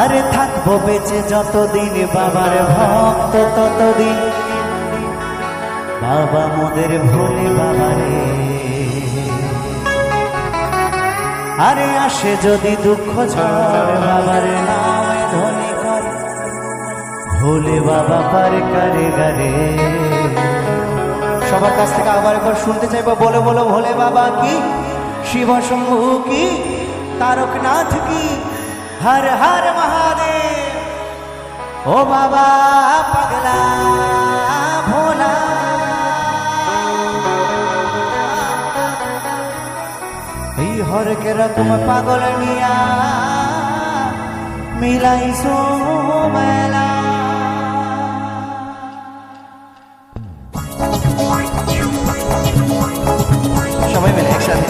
আরে থাকবো বেঁচে যতদিন বাবার ভক্ত ততদিন বাবা মোদের ভোলে বাবারে। আরে আসে যদি দুঃখ ঝড় বাবার নামে ধ্বনি কর ভোলে বাবা পার কারে গারে। সবার কাছ থেকে আবার একবার শুনতে চাইবো, বলে বলো ভোলে বাবা কি, শিব শম্ভু কি, তারকনাথ কি, হর হর মহাদেব। ও বাবা পাগলা ভোলা, এই হরকে রকম পাগল নিয়া মিলাইছো মেলা। সবাই মিলে একসাথে